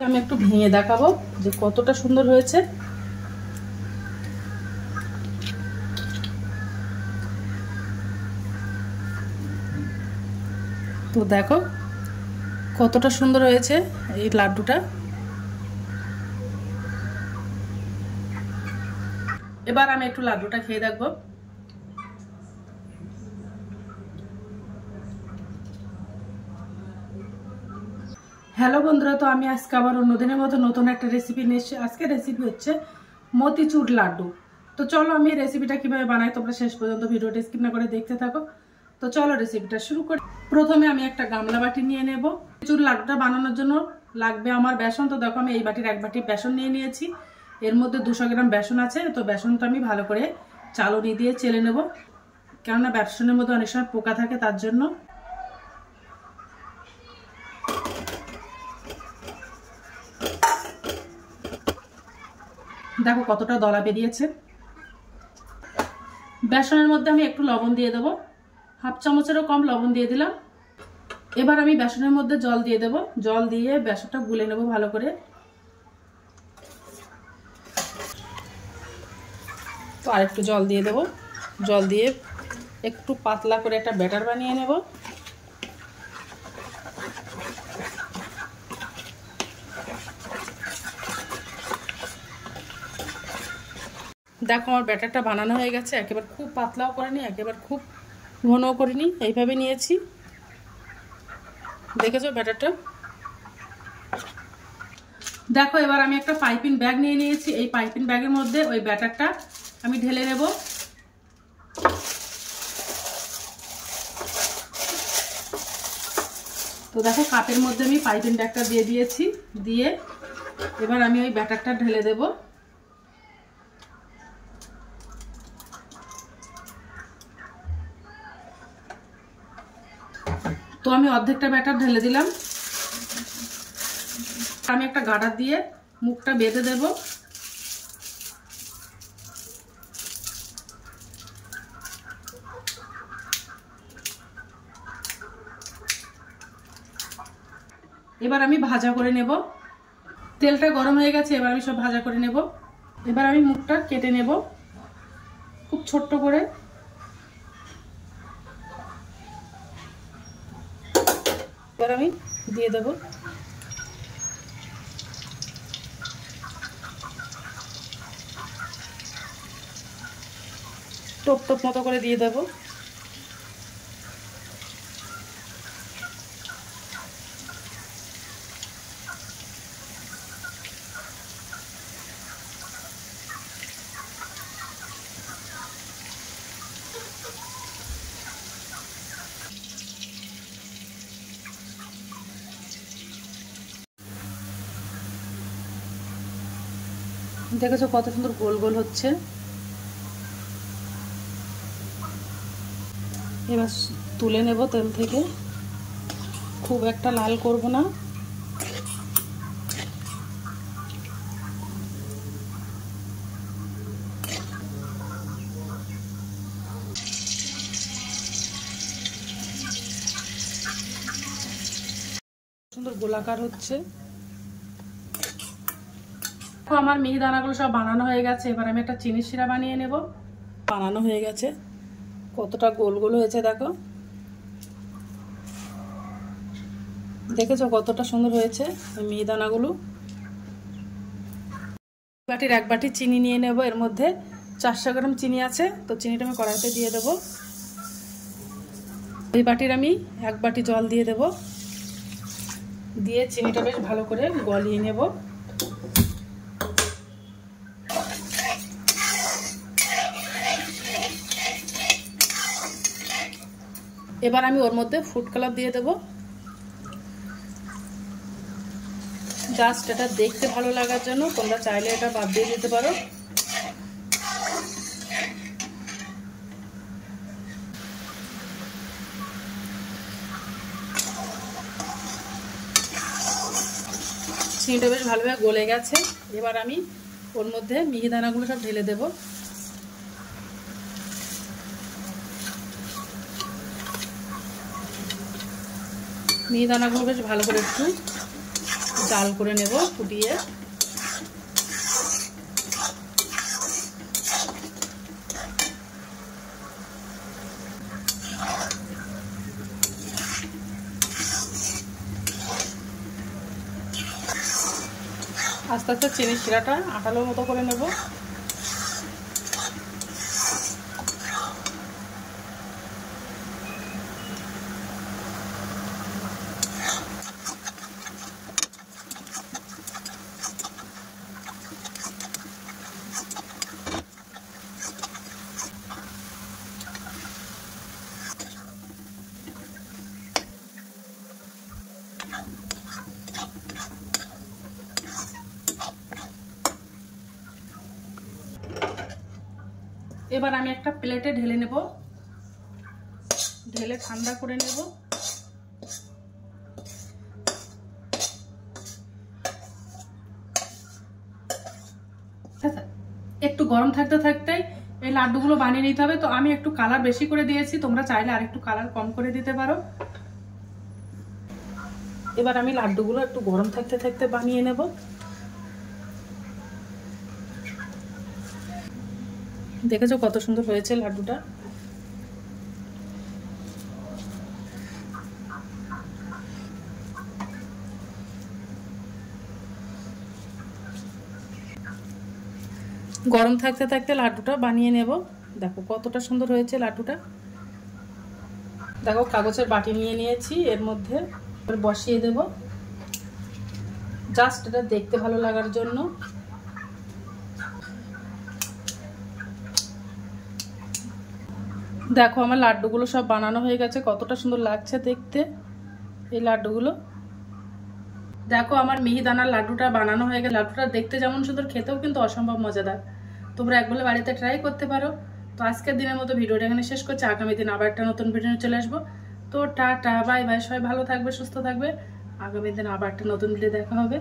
আমি একটু ভেঙে দেখাবো যে কতটা সুন্দর হয়েছে। তো দেখো কতটা সুন্দর হয়েছে এই লাড্ডুটা। এবার আমি একটু লাড্ডুটা খেয়ে দেখবো। হ্যালো বন্ধুরা, তো আমি আজকে আবার অন্যদিনের মতো নতুন একটা রেসিপি নিয়ে এসেছি। আজকে রেসিপি হচ্ছে মতিচুর লাড্ডু। তো চলো আমি রেসিপিটা কিভাবে বানাই তোমরা শেষ পর্যন্ত ভিডিওটা স্কিপ না করে দেখতে থাকো। তো চলো রেসিপিটা শুরু করি। প্রথমে আমি একটা গামলা বাটি নিয়ে নেব। মতিচুর লাড্ডুটা বানানোর জন্য লাগবে আমার বেসন। তো দেখো আমি এই বাটির এক বাটি বেসন নিয়ে নিয়েছি। এর মধ্যে 200 গ্রাম বেসন আছে। তো বেসনটা আমি ভালো করে চালনি দিয়ে চেলে নেব, কেননা বেসনের মধ্যে অনেক সময় পোকা থাকে তার জন্য। দেখো কতটা দলা বেরিয়েছে। বেসনের মধ্যে আমি একটু লবণ দিয়ে দেবো, হাফ চামচেরও কম লবণ দিয়ে দিলাম। এবার আমি বেসনের মধ্যে জল দিয়ে দেবো। জল দিয়ে বেসনটা গুলে নেব ভালো করে। তো আরেকটু জল দিয়ে দেবো। জল দিয়ে একটু পাতলা করে একটা ব্যাটার বানিয়ে নেব। দেখো আমার ব্যাটারটা বানানো হয়ে গেছে। একেবারে খুব পাতলাও করিনি, একেবারে খুব ঘনও করিনি, এইভাবে নিয়েছি। দেখেছো ব্যাটারটা? দেখো এবার আমি একটা পাইপিং ব্যাগ নিয়ে নিয়েছি। এই পাইপিং ব্যাগের মধ্যে ওই ব্যাটারটা আমি ঢেলে নেব। তো দেখো কাপের মধ্যে আমি পাইপিং ব্যাগটা দিয়ে দিয়েছি। দিয়ে এবার আমি ওই ব্যাটারটা ঢেলে দেব। তো আমি অর্ধেকটা ব্যাটার ঢেলে দিলাম। আমি একটা গার্ডার দিয়ে মুখটা বেঁধে দেব। এবার আমি ভাজা করে নেব। তেলটা গরম হয়ে গেছে, এবার আমি সব ভাজা করে নেব। এবার আমি মুখটা কেটে নেব খুব ছোট্ট করে। এবার আমি দিয়ে দেব। টোপ টোপ মতো করে দিয়ে দেব। দেখেছো কত সুন্দর গোল গোল হচ্ছে। এবার তুলে নেব তেল থেকে। খুব একটা লাল করব না। সুন্দর গোলাকার হচ্ছে। আমার মিহিদানাগুলো সব বানানো হয়ে গেছে। এবার আমি একটা চিনি শিরা বানিয়ে নেব। বানানো হয়ে গেছে। কতটা গোল গোল হয়েছে দেখো। দেখেছো কতটা সুন্দর হয়েছে মিহিদানাগুলো। বাটির এক বাটি চিনি নিয়ে নেব। এর মধ্যে 400 গ্রাম চিনি আছে। তো চিনিটা আমি কড়াইতে দিয়ে দেব। এই বাটির আমি এক বাটি জল দিয়ে দেব। দিয়ে চিনিটা বেশ ভালো করে গলিয়ে নেব। এবার আমি ওর মধ্যে ফুড কালার দিয়ে দেব। জাস্ট এটা দেখতে ভালো লাগার জন্য, তোমরা চাইলে এটা বাদ দিয়ে দিতে পারো। চিনিটা বেশ ভালোভাবে গলে গেছে। এবার আমি ওর মধ্যে মিহিদানাগুলো সব ঢেলে দেব। মিহিদানাগুলো বেশ ভালো করে একটু জাল করে নেব ফুটিয়ে। আস্তে আস্তে চিনি শিরাটা আটালোর মতো করে নেব। এবার আমি একটা প্লেটে ঢেলে নেব, ঢেলে ঠান্ডা করে নেব। একটু গরম থাকতে থাকতেই এই লাড্ডুগুলো বানিয়ে নিতে হবে। তো আমি একটু কালার বেশি করে দিয়েছি, তোমরা চাইলে আর একটু কালার কম করে দিতে পারো। এবার আমি লাড্ডুগুলো একটু গরম থাকতে থাকতে বানিয়ে নেব। দেখেছো কত সুন্দর হয়েছে লাড্ডুটা। গরম থাকতে থাকতে লাড্ডুটা বানিয়ে নেব। দেখো কতটা সুন্দর হয়েছে লাড্ডুটা। দেখো কাগজের বাটি নিয়ে নিয়েছি, এর মধ্যে বসিয়ে দেব জাস্ট এটা দেখতে ভালো লাগার জন্য। দেখো আমার লাড্ডুগুলো সব বানানো হয়ে গেছে, কতটা সুন্দর লাগছে দেখতে এই লাড্ডুগুলো। দেখো আমার মিহিদানার লাড্ডুটা বানানো হয়ে গেছে। লাড্ডুটা দেখতে যেমন সুন্দর, খেতেও কিন্তু অসম্ভব মজাদার। তোমরা একবার বাড়িতে ট্রাই করতে পারো। তো আজকের দিনের মতো ভিডিওটা এখানে শেষ করছি। আগামী দিন আবার একটা নতুন ভিডিও চলে আসবো। তো টাটা, বাই বাই, সবাই ভালো থাকবে, সুস্থ থাকবে। আগামী দিন আবার একটা নতুন ভিডিও দেখা হবে।